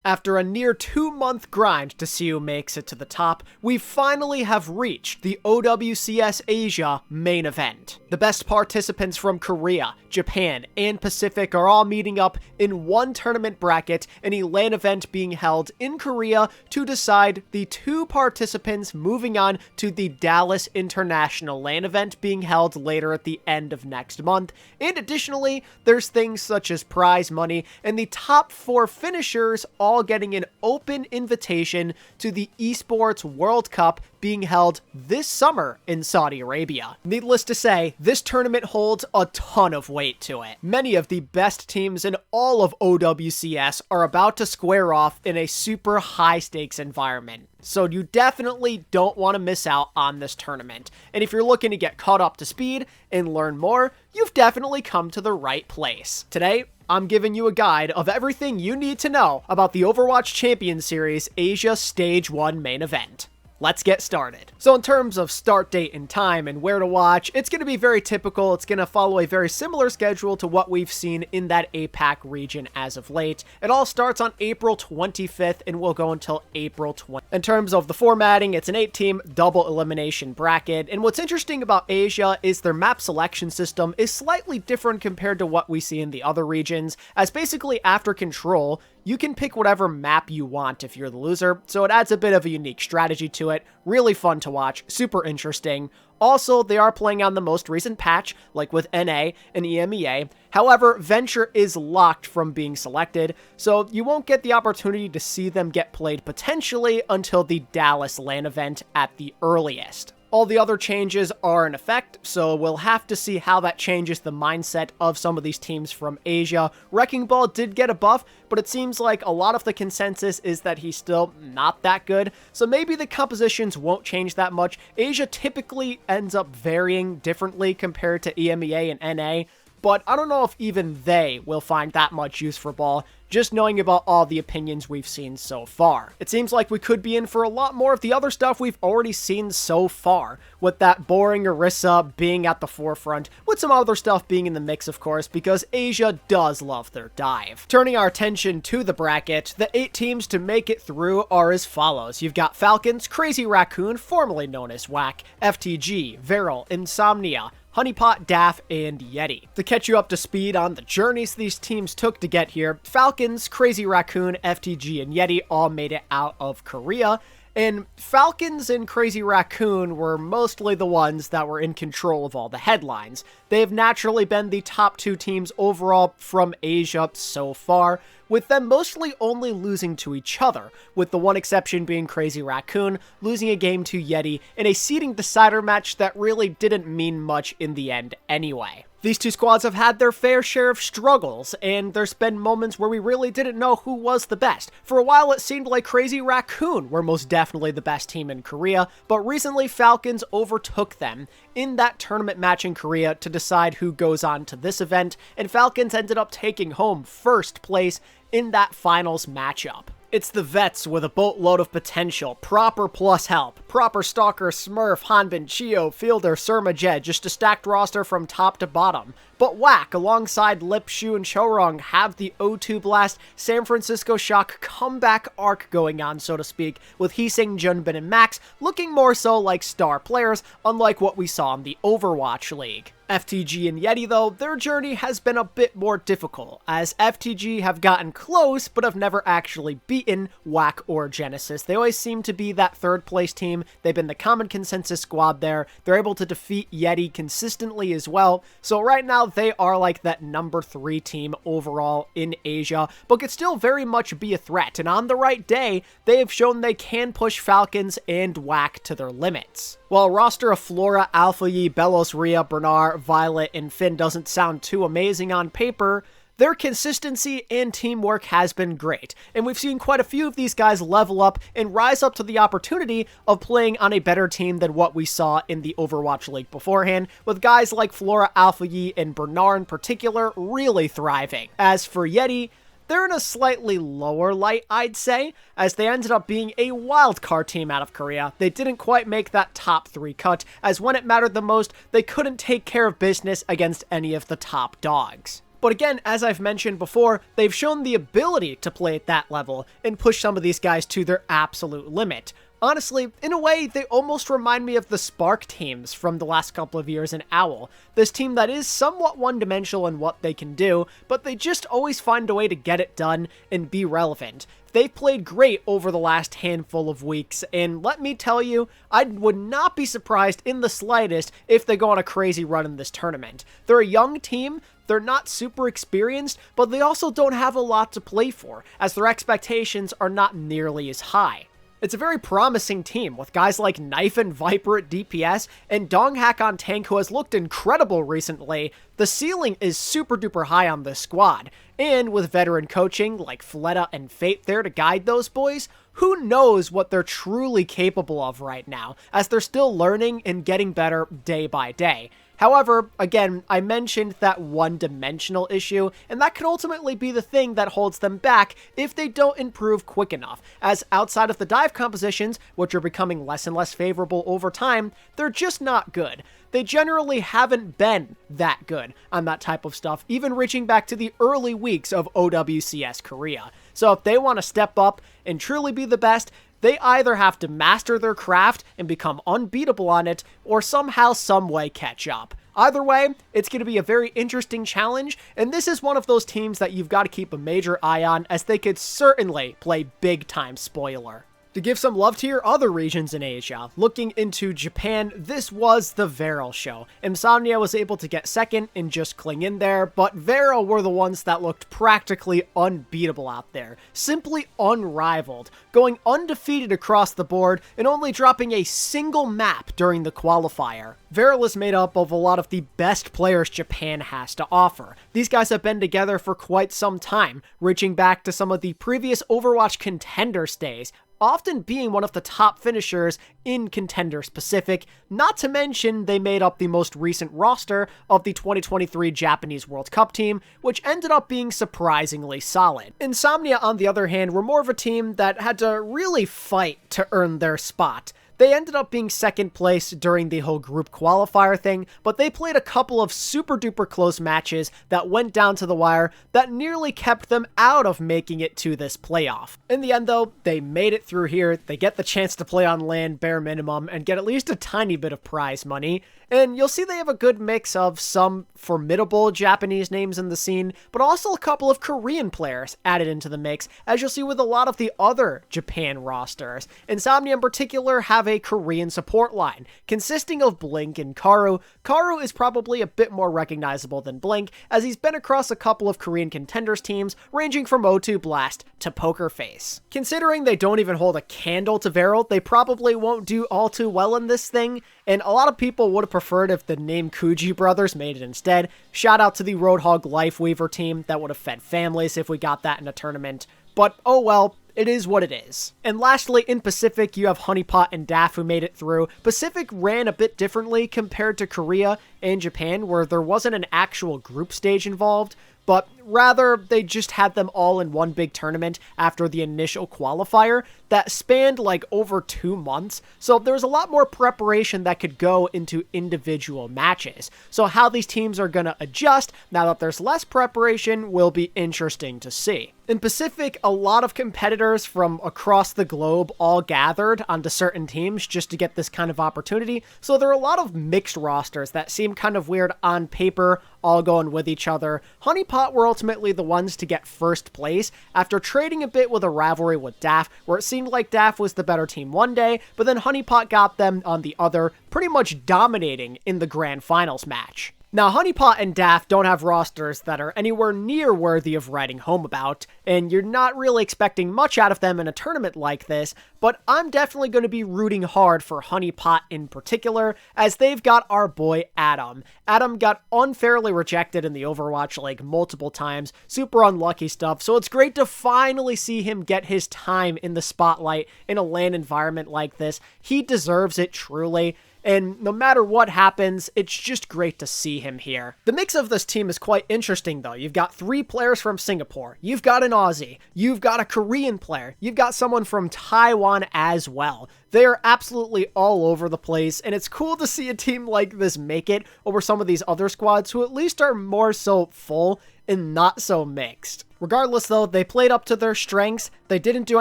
After a near 2-month grind to see who makes it to the top, we finally have reached the OWCS Asia main event. The best participants from Korea, Japan, and Pacific are all meeting up in one tournament bracket in a LAN event being held in Korea to decide the 2 participants moving on to the Dallas International LAN event being held later at the end of next month. And additionally, there's things such as prize money and the top 4 finishers all getting an open invitation to the Esports World Cup being held this summer in Saudi Arabia. Needless to say, this tournament holds a ton of weight to it. Many of the best teams in all of OWCS are about to square off in a super high stakes environment. So you definitely don't want to miss out on this tournament. And if you're looking to get caught up to speed and learn more, you've definitely come to the right place. Today, I'm giving you a guide of everything you need to know about the Overwatch Champions Series Asia Stage 1 main event. Let's get started. So in terms of start date and time and where to watch, it's going to be very typical. It's going to follow a very similar schedule to what we've seen in that APAC region as of late. It all starts on April 25th and will go until April 20th. In terms of the formatting, it's an 8-team double elimination bracket. And what's interesting about Asia is their map selection system is slightly different compared to what we see in the other regions, as basically after Control, you can pick whatever map you want if you're the loser, so it adds a bit of a unique strategy to it. Really fun to watch, super interesting. Also, they are playing on the most recent patch, like with NA and EMEA. However, Venture is locked from being selected, so you won't get the opportunity to see them get played potentially until the Dallas LAN event at the earliest. All the other changes are in effect, so we'll have to see how that changes the mindset of some of these teams from Asia. Wrecking Ball did get a buff, but it seems like a lot of the consensus is that he's still not that good, so maybe the compositions won't change that much. Asia typically ends up varying differently compared to EMEA and NA, but I don't know if even they will find that much use for Ball, just knowing about all the opinions we've seen so far. It seems like we could be in for a lot more of the other stuff we've already seen so far, with that boring Orisa being at the forefront, with some other stuff being in the mix, of course, because Asia does love their dive. Turning our attention to the bracket, the 8 teams to make it through are as follows. You've got Falcons, Crazy Raccoon, formerly known as WAC, FTG, Viral, Insomnia, Honeypot, DAF, and Yeti. To catch you up to speed on the journeys these teams took to get here, Falcons, Crazy Raccoon, FTG, and Yeti all made it out of Korea, and Falcons and Crazy Raccoon were mostly the ones that were in control of all the headlines. They have naturally been the top 2 teams overall from Asia so far, with them mostly only losing to each other, with the one exception being Crazy Raccoon losing a game to Yeti in a seeding decider match that really didn't mean much in the end anyway. These 2 squads have had their fair share of struggles, and there's been moments where we really didn't know who was the best. For a while, it seemed like Crazy Raccoon were most definitely the best team in Korea, but recently Falcons overtook them in that tournament match in Korea to decide who goes on to this event, and Falcons ended up taking home first place in that finals matchup. It's the vets with a boatload of potential, proper plus help, proper Stalker, Smurf, Hanbin, Chio, Fielder, Surma, Jed, just a stacked roster from top to bottom. But WAC, alongside Lip, Shu, and Chorong, have the O2 Blast, San Francisco Shock comeback arc going on, so to speak, with Heesing, Junbin, and Max looking more so like star players, unlike what we saw in the Overwatch League. FTG and Yeti, though, their journey has been a bit more difficult, as FTG have gotten close, but have never actually beaten WAC or Genesis. They always seem to be that 3rd place team. They've been the common consensus squad there. They're able to defeat Yeti consistently as well, so right now they are like that number 3 team overall in Asia, but could still very much be a threat, and on the right day, they have shown they can push Falcons and WAC to their limits. While a roster of Flora, Alpha Yi, Belos, Rhea, Bernard, Violet, and Finn doesn't sound too amazing on paper, their consistency and teamwork has been great, and we've seen quite a few of these guys level up and rise up to the opportunity of playing on a better team than what we saw in the Overwatch League beforehand, with guys like Flora, Alpha Yi, and Bernard in particular really thriving. As for Yeti, they're in a slightly lower light, I'd say, as they ended up being a wildcard team out of Korea. They didn't quite make that top 3 cut, as when it mattered the most, they couldn't take care of business against any of the top dogs. But again, as I've mentioned before, they've shown the ability to play at that level and push some of these guys to their absolute limit. Honestly, in a way, they almost remind me of the Spark teams from the last couple of years in OWL. This team that is somewhat one-dimensional in what they can do, but they just always find a way to get it done and be relevant. They've played great over the last handful of weeks, and let me tell you, I would not be surprised in the slightest if they go on a crazy run in this tournament. They're a young team. They're not super experienced, but they also don't have a lot to play for, as their expectations are not nearly as high. It's a very promising team, with guys like Knife and Viper at DPS, and Donghak on tank, who has looked incredible recently. The ceiling is super duper high on this squad, and with veteran coaching like Fleta and Fate there to guide those boys, who knows what they're truly capable of right now, as they're still learning and getting better day by day. However, again, I mentioned that one-dimensional issue, and that could ultimately be the thing that holds them back if they don't improve quick enough, as outside of the dive compositions, which are becoming less and less favorable over time, they're just not good. They generally haven't been that good on that type of stuff, even reaching back to the early weeks of OWCS Korea. So if they want to step up and truly be the best, they either have to master their craft and become unbeatable on it, or somehow, someway catch up. Either way, it's going to be a very interesting challenge, and this is one of those teams that you've got to keep a major eye on, as they could certainly play big-time spoiler. To give some love to your other regions in Asia, looking into Japan, this was the Varel show. Insomnia was able to get second and just cling in there, but Varel were the ones that looked practically unbeatable out there. Simply unrivaled, going undefeated across the board and only dropping a single map during the qualifier. Varel is made up of a lot of the best players Japan has to offer. These guys have been together for quite some time, reaching back to some of the previous Overwatch Contenders days, often being one of the top finishers in Contenders Pacific, not to mention they made up the most recent roster of the 2023 Japanese World Cup team, which ended up being surprisingly solid. Insomnia, on the other hand, were more of a team that had to really fight to earn their spot. They ended up being second place during the whole group qualifier thing, but they played a couple of super duper close matches that went down to the wire that nearly kept them out of making it to this playoff. In the end though, they made it through here. They get the chance to play on land bare minimum and get at least a tiny bit of prize money. And you'll see they have a good mix of some formidable Japanese names in the scene, but also a couple of Korean players added into the mix, as you'll see with a lot of the other Japan rosters. Insomnia in particular have a Korean support line, consisting of Blink and Karu. Karu is probably a bit more recognizable than Blink, as he's been across a couple of Korean Contenders teams, ranging from O2 Blast to Poker Face. Considering they don't even hold a candle to Varel, they probably won't do all too well in this thing, and a lot of people would have preferred if the name Kuji Brothers made it instead. Shout out to the Roadhog Lifeweaver team, that would have fed families if we got that in a tournament. But oh well, it is what it is. And lastly, in Pacific, you have Honeypot and DAF who made it through. Pacific ran a bit differently compared to Korea and Japan, where there wasn't an actual group stage involved, but rather they just had them all in one big tournament after the initial qualifier that spanned like over 2 months, so there was a lot more preparation that could go into individual matches. So how these teams are going to adjust now that there's less preparation will be interesting to see. In Pacific, a lot of competitors from across the globe all gathered onto certain teams just to get this kind of opportunity, so there are a lot of mixed rosters that seem kind of weird on paper, all going with each other. Honeypot were ultimately the ones to get first place after trading a bit with a rivalry with DAF, where it seemed like DAF was the better team one day, but then Honeypot got them on the other, pretty much dominating in the grand finals match. Now, Honeypot and DAF don't have rosters that are anywhere near worthy of writing home about, and you're not really expecting much out of them in a tournament like this, but I'm definitely going to be rooting hard for Honeypot in particular, as they've got our boy Adam. Adam got unfairly rejected in the Overwatch League multiple times, super unlucky stuff, so it's great to finally see him get his time in the spotlight in a LAN environment like this. He deserves it truly. And no matter what happens, it's just great to see him here. The mix of this team is quite interesting though. You've got 3 players from Singapore, you've got an Aussie, you've got a Korean player, you've got someone from Taiwan as well. They are absolutely all over the place, and it's cool to see a team like this make it over some of these other squads who at least are more so full and not so mixed. Regardless though, they played up to their strengths, they didn't do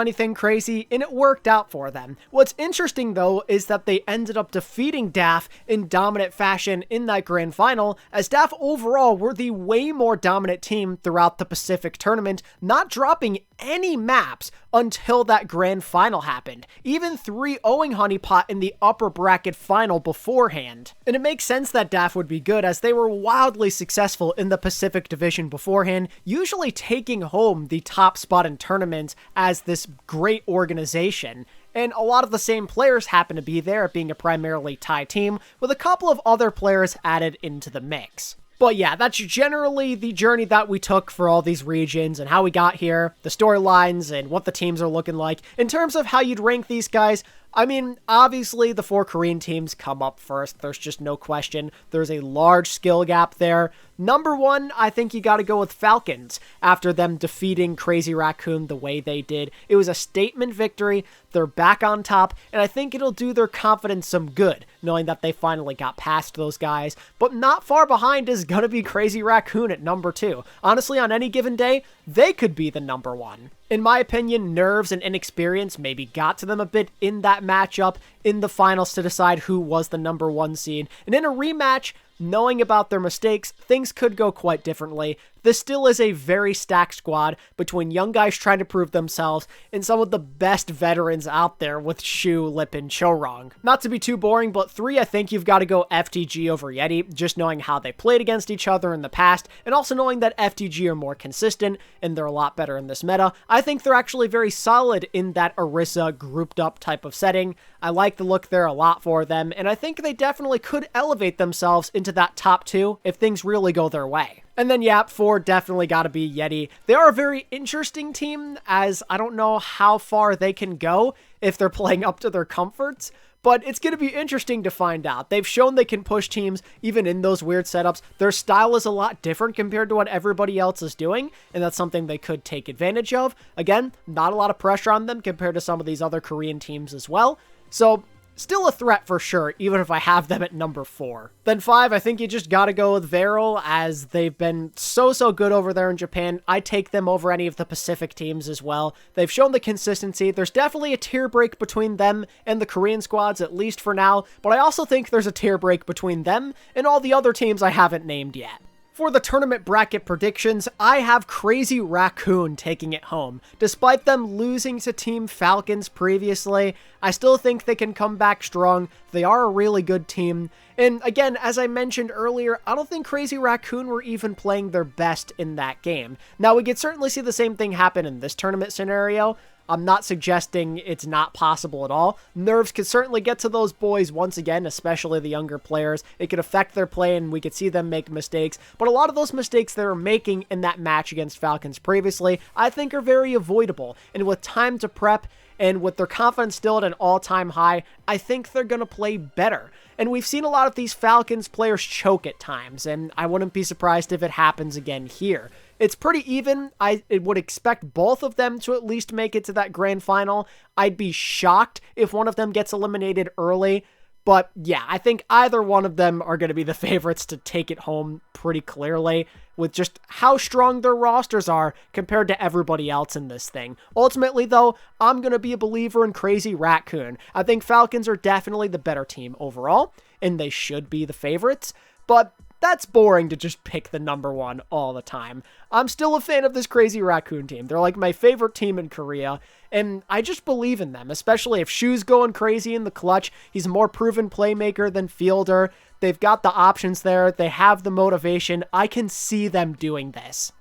anything crazy, and it worked out for them. What's interesting though is that they ended up defeating DAF in dominant fashion in that grand final, as DAF overall were the way more dominant team throughout the Pacific tournament, not dropping any maps until that grand final happened, even 3-0ing Honeypot in the upper bracket final beforehand. And it makes sense that DAF would be good, as they were wildly successful in the Pacific division beforehand, usually taking home the top spot in tournaments as this great organization. And a lot of the same players happen to be there, being a primarily Thai team, with a couple of other players added into the mix. But yeah, that's generally the journey that we took for all these regions and how we got here, the storylines, and what the teams are looking like. In terms of how you'd rank these guys, I mean, obviously the 4 Korean teams come up first. There's just no question. There's a large skill gap there. Number 1, I think you gotta go with Falcons. After them defeating Crazy Raccoon the way they did, it was a statement victory. They're back on top, and I think it'll do their confidence some good, knowing that they finally got past those guys. But not far behind is gonna be Crazy Raccoon at number 2. Honestly, on any given day, they could be the number 1. In my opinion, nerves and inexperience maybe got to them a bit in that matchup in the finals to decide who was the number 1 seed. And in a rematch, knowing about their mistakes, things could go quite differently. This still is a very stacked squad between young guys trying to prove themselves and some of the best veterans out there with Shu, Lip, and Chorong. Not to be too boring, but 3, I think you've got to go FTG over Yeti, just knowing how they played against each other in the past, and also knowing that FTG are more consistent, and they're a lot better in this meta. I think they're actually very solid in that Orisa grouped up type of setting. I like the look there a lot for them, and I think they definitely could elevate themselves into that top 2 if things really go their way. And then, yeah, 4 definitely got to be Yeti. They are a very interesting team, as I don't know how far they can go if they're playing up to their comforts, but it's going to be interesting to find out. They've shown they can push teams even in those weird setups. Their style is a lot different compared to what everybody else is doing, and that's something they could take advantage of. Again, not a lot of pressure on them compared to some of these other Korean teams as well. So, still a threat for sure, even if I have them at number 4. Then 5, I think you just gotta go with Viral, as they've been so good over there in Japan. I take them over any of the Pacific teams as well. They've shown the consistency. There's definitely a tier break between them and the Korean squads, at least for now, but I also think there's a tier break between them and all the other teams I haven't named yet. For the tournament bracket predictions, I have Crazy Raccoon taking it home. Despite them losing to Team Falcons previously, I still think they can come back strong. They are a really good team. And again, as I mentioned earlier, I don't think Crazy Raccoon were even playing their best in that game. Now, we could certainly see the same thing happen in this tournament scenario. I'm not suggesting it's not possible at all. Nerves could certainly get to those boys once again, especially the younger players. It could affect their play and we could see them make mistakes. But a lot of those mistakes they were making in that match against Falcons previously, I think are very avoidable. And with time to prep and with their confidence still at an all-time high, I think they're going to play better. And we've seen a lot of these Falcons players choke at times, and I wouldn't be surprised if it happens again here. It's pretty even. I would expect both of them to at least make it to that grand final. I'd be shocked if one of them gets eliminated early. But yeah, I think either one of them are going to be the favorites to take it home pretty clearly, with just how strong their rosters are compared to everybody else in this thing. Ultimately, though, I'm going to be a believer in Crazy Raccoon. I think Falcons are definitely the better team overall, and they should be the favorites, but that's boring to just pick the number 1 all the time. I'm still a fan of this Crazy Raccoon team. They're like my favorite team in Korea, and I just believe in them, especially if Shu's going crazy in the clutch. He's a more proven playmaker than fielder. They've got the options there. They have the motivation. I can see them doing this.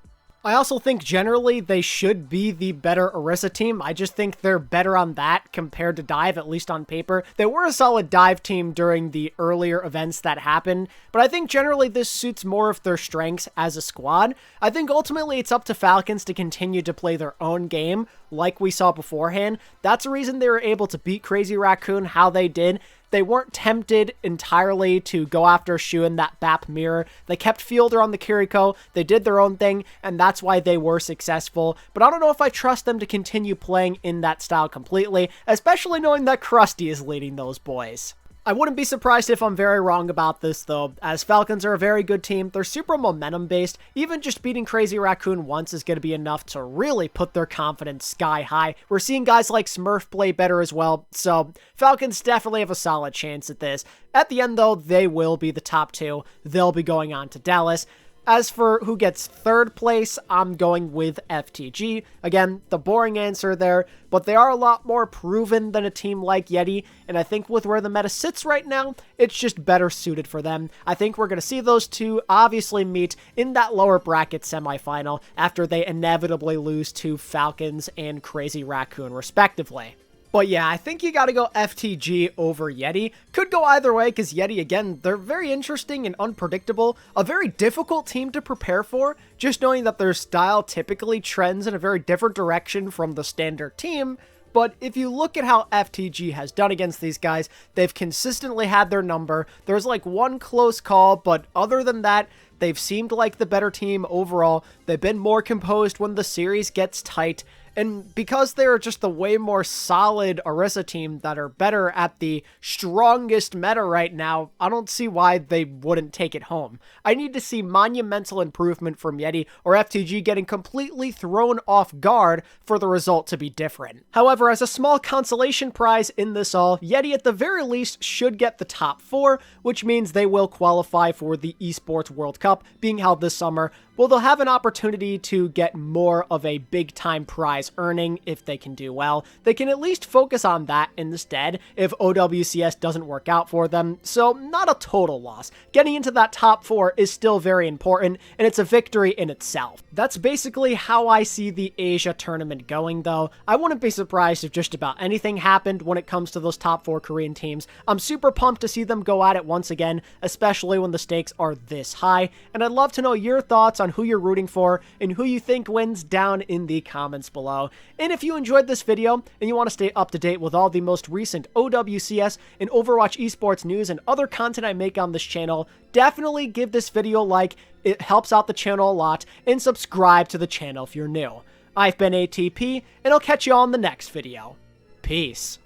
I also think generally they should be the better Orisa team. I just think they're better on that compared to Dive, at least on paper. They were a solid Dive team during the earlier events that happened, but I think generally this suits more of their strengths as a squad. I think ultimately it's up to Falcons to continue to play their own game like we saw beforehand. That's the reason they were able to beat Crazy Raccoon how they did. they weren't tempted entirely to go after Shu in that BAP mirror. They kept Fielder on the Kiriko, they did their own thing, and that's why they were successful. But I don't know if I trust them to continue playing in that style completely, especially knowing that Krusty is leading those boys. I wouldn't be surprised if I'm very wrong about this though, as Falcons are a very good team. They're super momentum based. Even just beating Crazy Raccoon once is going to be enough to really put their confidence sky high. We're seeing guys like Smurf play better as well, so Falcons definitely have a solid chance at this. At the end though, they will be the top 2. They'll be going on to Dallas. As for who gets 3rd place, I'm going with FTG. Again, the boring answer there, but they are a lot more proven than a team like Yeti, and I think with where the meta sits right now, it's just better suited for them. I think we're going to see those two obviously meet in that lower bracket semifinal after they inevitably lose to Falcons and Crazy Raccoon respectively. But yeah, I think you gotta go FTG over Yeti. Could go either way, because Yeti, again, they're very interesting and unpredictable. A very difficult team to prepare for, just knowing that their style typically trends in a very different direction from the standard team. But if you look at how FTG has done against these guys, they've consistently had their number. There's like one close call, but other than that, they've seemed like the better team overall. They've been more composed when the series gets tight. And because they're just the way more solid Orisa team that are better at the strongest meta right now, I don't see why they wouldn't take it home. I need to see monumental improvement from Yeti or FTG getting completely thrown off guard for the result to be different. However, as a small consolation prize in this all, Yeti at the very least should get the top 4, which means they will qualify for the Esports World Cup being held this summer. Well, they'll have an opportunity to get more of a big-time prize earning if they can do well. They can at least focus on that instead if OWCS doesn't work out for them, so not a total loss. Getting into that top 4 is still very important, and it's a victory in itself. That's basically how I see the Asia tournament going, though. I wouldn't be surprised if just about anything happened when it comes to those top 4 Korean teams. I'm super pumped to see them go at it once again, especially when the stakes are this high, and I'd love to know your thoughts on who you're rooting for and who you think wins down in the comments below. And if you enjoyed this video and you want to stay up to date with all the most recent OWCS and Overwatch esports news and other content I make on this channel, definitely give this video a like. It helps out the channel a lot, and subscribe to the channel if you're new. I've been ATP, and I'll catch you all in the next video. Peace.